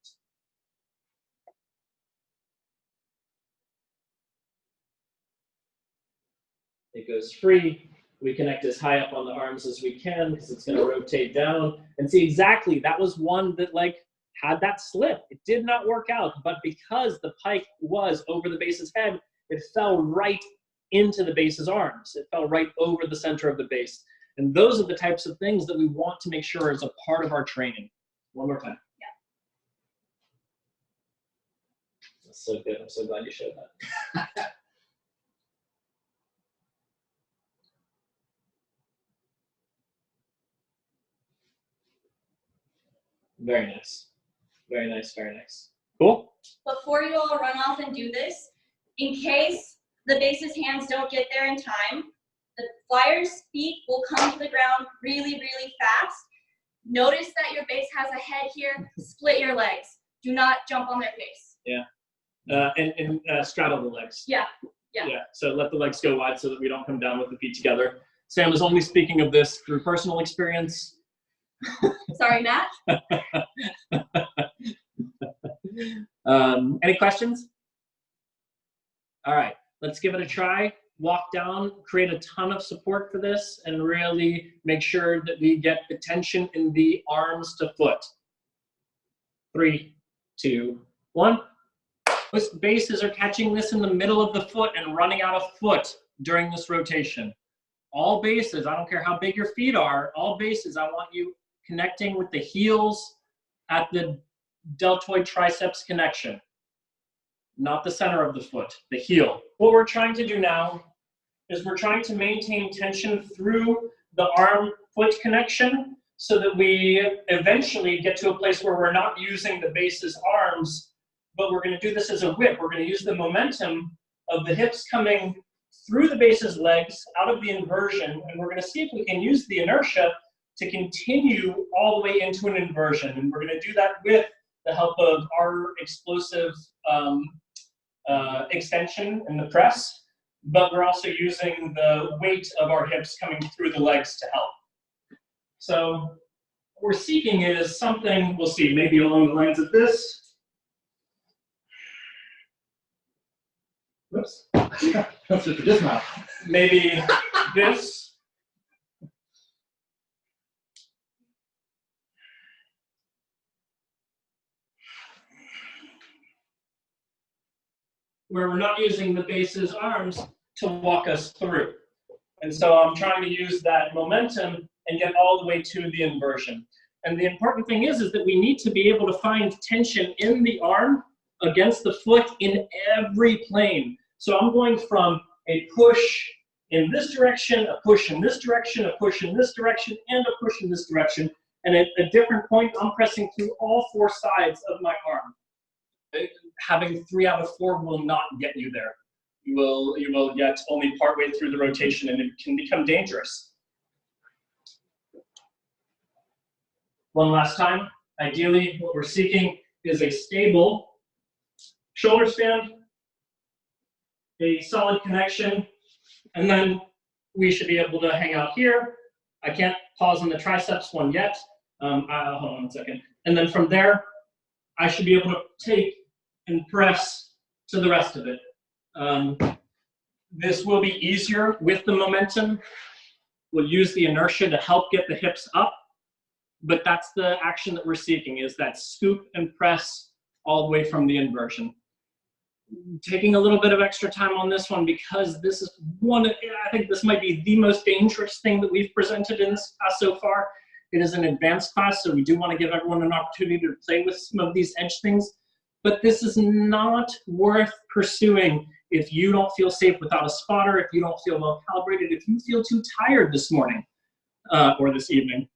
It goes free. We connect as high up on the arms as we can because it's going to rotate down. And see, exactly, that was one that like had that slip. It did not work out, but because the pike was over the base's head, it fell right into the base's arms. It fell right over the center of the base. And those are the types of things that we want to make sure is a part of our training. One more time. Yeah. That's so good. I'm so glad you showed that. Very nice. Very nice, very nice. Cool? Before you all run off and do this, in case the base's hands don't get there in time, the flyer's feet will come to the ground really, really fast. Notice that your base has a head here. Split your legs. Do not jump on their face. Yeah. And straddle the legs. Yeah. So let the legs go wide so that we don't come down with the feet together. Sam is only speaking of this through personal experience. Sorry, Matt. Any questions? All right, let's give it a try. Walk down, create a ton of support for this, and really make sure that we get the tension in the arms to foot. 3, 2, 1. Most bases are catching this in the middle of the foot and running out of foot during this rotation. All bases, I don't care how big your feet are, all bases, I want you connecting with the heels at the deltoid triceps connection, not the center of the foot, the heel. What we're trying to do now is we're trying to maintain tension through the arm-foot connection so that we eventually get to a place where we're not using the base's arms, but we're going to do this as a whip. We're going to use the momentum of the hips coming through the base's legs out of the inversion, and we're going to see if we can use the inertia to continue all the way into an inversion. And we're going to do that with the help of our explosive extension in the press, but we're also using the weight of our hips coming through the legs to help. So what we're seeking is something, we'll see, maybe along the lines of this. Whoops. That's just this mouth. Maybe this. Where we're not using the base's arms to walk us through. And so I'm trying to use that momentum and get all the way to the inversion. And the important thing is that we need to be able to find tension in the arm against the foot in every plane. So I'm going from a push in this direction, a push in this direction, a push in this direction, and a push in this direction. And at a different point, I'm pressing through all 4 sides of my arm. Having 3 out of 4 will not get you there. You will get only partway through the rotation, and it can become dangerous. One last time. Ideally, what we're seeking is a stable shoulder stand, a solid connection, and then we should be able to hang out here. I can't pause on the triceps one yet. Hold on 1 second. And then from there, I should be able to take and press to the rest of it. This will be easier with the momentum. We'll use the inertia to help get the hips up, but that's the action that we're seeking, is that scoop and press all the way from the inversion. Taking a little bit of extra time on this one because this is I think this might be the most dangerous thing that we've presented in this class so far. It is an advanced class, so we do want to give everyone an opportunity to play with some of these edge things, but this is not worth pursuing if you don't feel safe without a spotter, if you don't feel well calibrated, if you feel too tired this morning or this evening.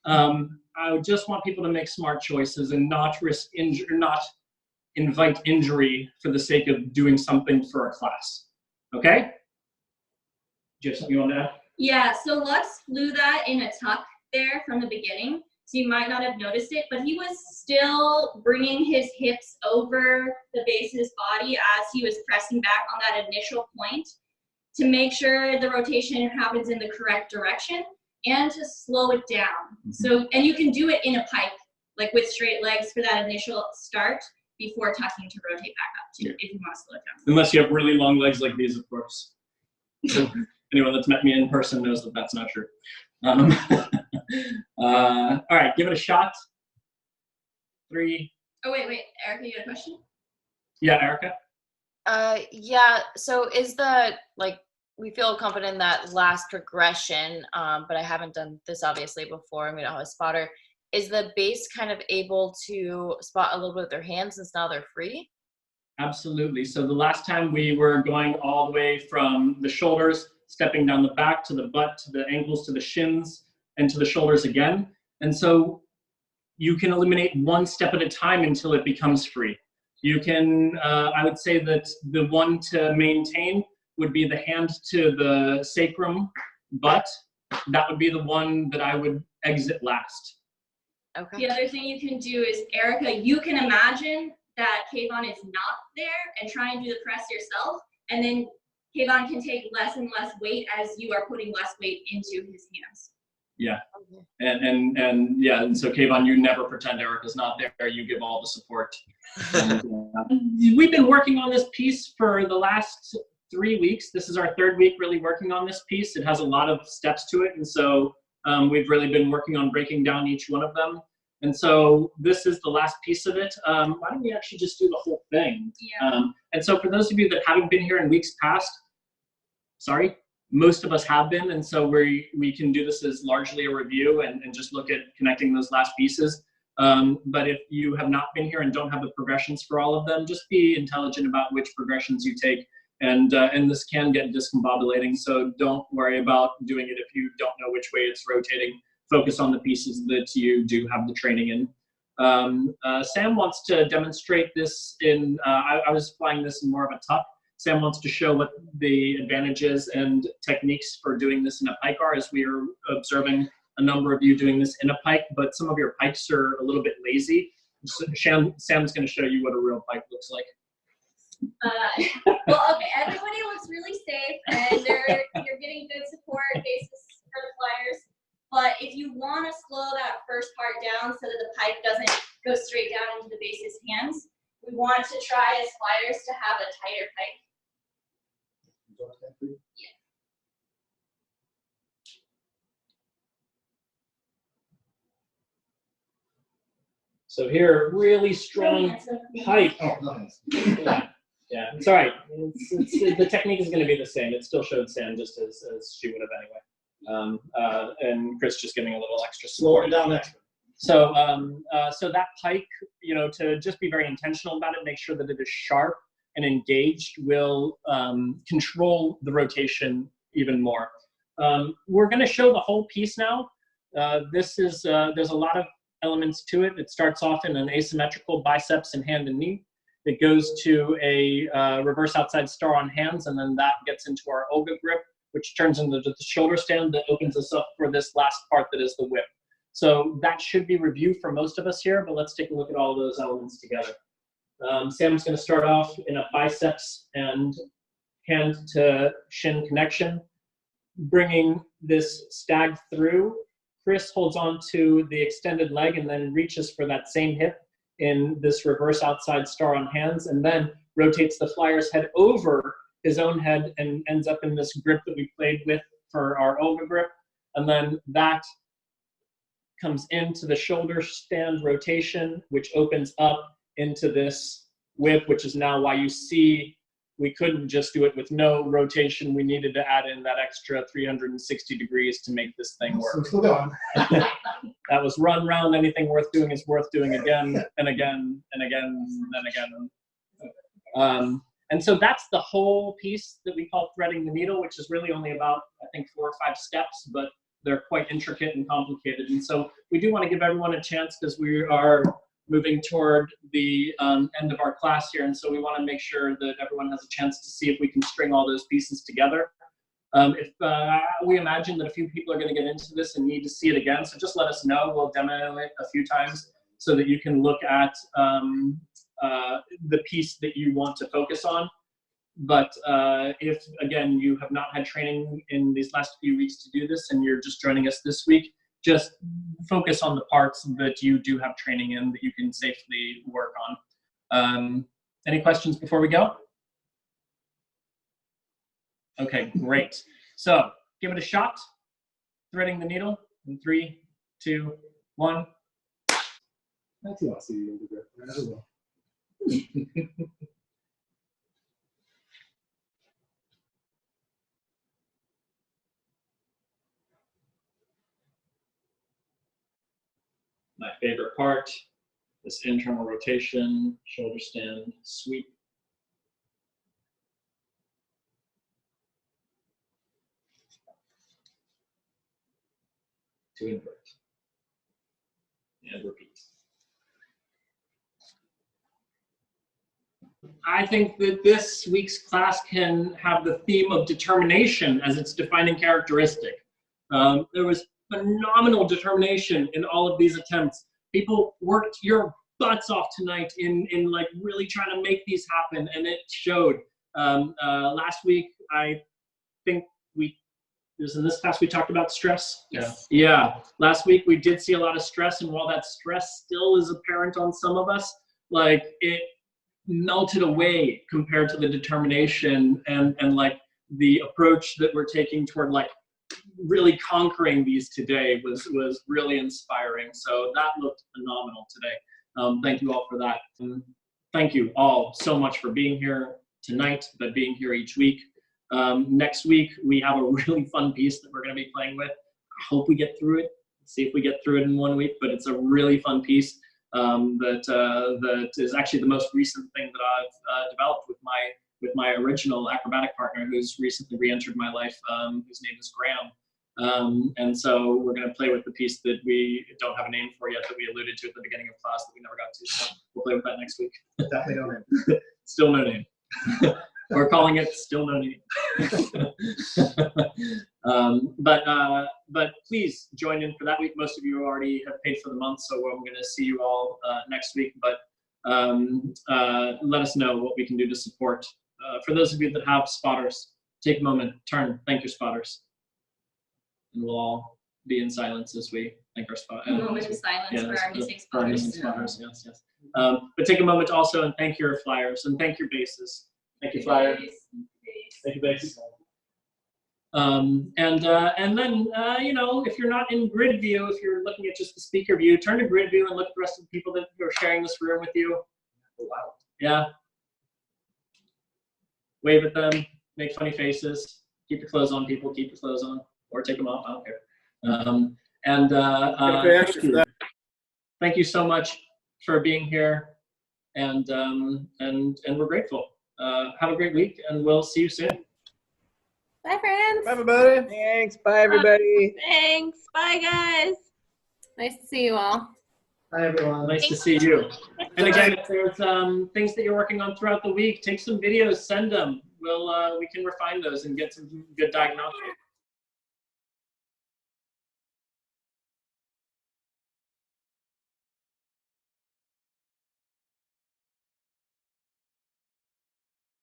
I would just want people to make smart choices and not risk injury, not invite injury for the sake of doing something for a class. Okay? Do you have something you want to add? Yeah, so Lux flew that in a tuck there from the beginning, so you might not have noticed it, but he was still bringing his hips over the base of his body as he was pressing back on that initial point to make sure the rotation happens in the correct direction and to slow it down. So, and you can do it in a pike, like with straight legs for that initial start before tucking to rotate back up too, if you want to slow it down. Unless you have really long legs like these, of course. So anyone that's met me in person knows that that's not true. All right, give it a shot. 3. Oh, wait, Erica, you had a question? Yeah, Erica? Yeah, so is the, like, we feel confident in that last progression, but I haven't done this obviously before, we don't have a spotter. Is the base kind of able to spot a little bit with their hands since now they're free? Absolutely. So the last time we were going all the way from the shoulders, stepping down the back to the butt, to the ankles, to the shins, and to the shoulders again. And so you can eliminate one step at a time until it becomes free. You can, I would say that the one to maintain would be the hand to the sacrum butt. That would be the one that I would exit last. Okay. The other thing you can do is, Erica, you can imagine that Kayvon is not there and try and do the press yourself, and then Kayvon can take less and less weight as you are putting less weight into his hands. Yeah, and yeah, and so Kayvon, you never pretend Erica's not there. You give all the support. And, we've been working on this piece for the last 3 weeks. This is our 3rd week really working on this piece. It has a lot of steps to it, and so we've really been working on breaking down each one of them. And so this is the last piece of it. Why don't we actually just do the whole thing? Yeah. And so for those of you that haven't been here in weeks past, sorry, most of us have been, and so we can do this as largely a review and just look at connecting those last pieces. But if you have not been here and don't have the progressions for all of them, just be intelligent about which progressions you take. And this can get discombobulating, so don't worry about doing it if you don't know which way it's rotating. Focus on the pieces that you do have the training in. Sam wants to demonstrate this in, I was flying this in more of a tuck. Sam wants to show what the advantages and techniques for doing this in a pike are, as we are observing a number of you doing this in a pike, but some of your pikes are a little bit lazy. So Sam's going to show you what a real pike looks like. Well, okay, everybody looks really safe, and you're getting good support basis for the flyers. But if you want to slow that first part down so that the pike doesn't go straight down into the base's hands, we want to try as flyers to have a tighter pike. Yeah. So here, really strong pike. Oh, no. Yeah, it's all right. The technique is going to be the same. It still showed Sam just as she would have anyway. And Chris just giving a little extra Slow support. it down extra. So, so that pike, you know, to just be very intentional about it, make sure that it is sharp and engaged, will control the rotation even more. We're going to show the whole piece now. This is, there's a lot of elements to it. It starts off in an asymmetrical biceps and hand and knee. It goes to a reverse outside star on hands, and then that gets into our Olga grip, which turns into the shoulder stand that opens us up for this last part that is the whip. So that should be review for most of us here, but let's take a look at all of those elements together. Sam's going to start off in a biceps and hand to shin connection, bringing this stag through. Chris holds on to the extended leg and then reaches for that same hip in this reverse outside star on hands, and then rotates the flyer's head over his own head and ends up in this grip that we played with for our Olga grip. And then that comes into the shoulder stand rotation, which opens up into this whip, which is now why you see we couldn't just do it with no rotation. We needed to add in that extra 360 degrees to make this thing work. We're still going. That was run round. Anything worth doing is worth doing again and again and again and again. And so that's the whole piece that we call threading the needle, which is really only about, I think, 4 or 5 steps, but they're quite intricate and complicated. And so we do want to give everyone a chance because we are moving toward the end of our class here. And so we want to make sure that everyone has a chance to see if we can string all those pieces together. If we imagine that a few people are going to get into this and need to see it again, so just let us know. We'll demo it a few times so that you can look at the piece that you want to focus on. But if, again, you have not had training in these last few weeks to do this and you're just joining us this week, just focus on the parts that you do have training in that you can safely work on. Any questions before we go? Okay, great. So give it a shot. Threading the needle in 3, 2, 1. That's what I see you in the My favorite part, this internal rotation, shoulder stand, sweep. To invert. And repeat. I think that this week's class can have the theme of determination as its defining characteristic. There was phenomenal determination in all of these attempts. People worked your butts off tonight in like really trying to make these happen, and it showed. Last week, I think it was in this class we talked about stress. Yeah. Last week we did see a lot of stress, and while that stress still is apparent on some of us, like it melted away compared to the determination and like the approach that we're taking toward like really conquering these today was really inspiring. So that looked phenomenal today. Thank you all for that. Thank you all so much for being here tonight, but being here each week. Next week, we have a really fun piece that we're going to be playing with. I hope we get through it. See if we get through it in 1 week, but it's a really fun piece that is actually the most recent thing that I've developed with my original acrobatic partner who's recently re-entered my life, whose name is Graham. And so we're going to play with the piece that we don't have a name for yet that we alluded to at the beginning of class that we never got to. So we'll play with that next week. Definitely no name. Still no name. We're calling it Still No Name. But please join in for that week. Most of you already have paid for the month, so I'm going to see you all next week. But let us know what we can do to support. For those of you that have spotters, take a moment, turn, thank your spotters. And we'll all be in silence as we thank our spotters. A moment of silence for our missing spotters. For our missing spotters, yes, yes. But take a moment also and thank your flyers and thank your bases. Thank you, flyers. Thank you, bases. And then, you know, if you're not in grid view, if you're looking at just the speaker view, turn to grid view and look at the rest of the people that are sharing this room with you. Wow. Yeah. Wave at them, make funny faces, keep your clothes on, people, keep your clothes on, or take them off, I don't care. Thank you so much for being here, and we're grateful. Have a great week, and we'll see you soon. Bye, friends. Bye, everybody. Thanks. Bye, everybody. Thanks. Bye, guys. Nice to see you all. Hi, everyone. Nice to see you. And again, if there's things that you're working on throughout the week, take some videos, send them. We can refine those and get some good diagnostics.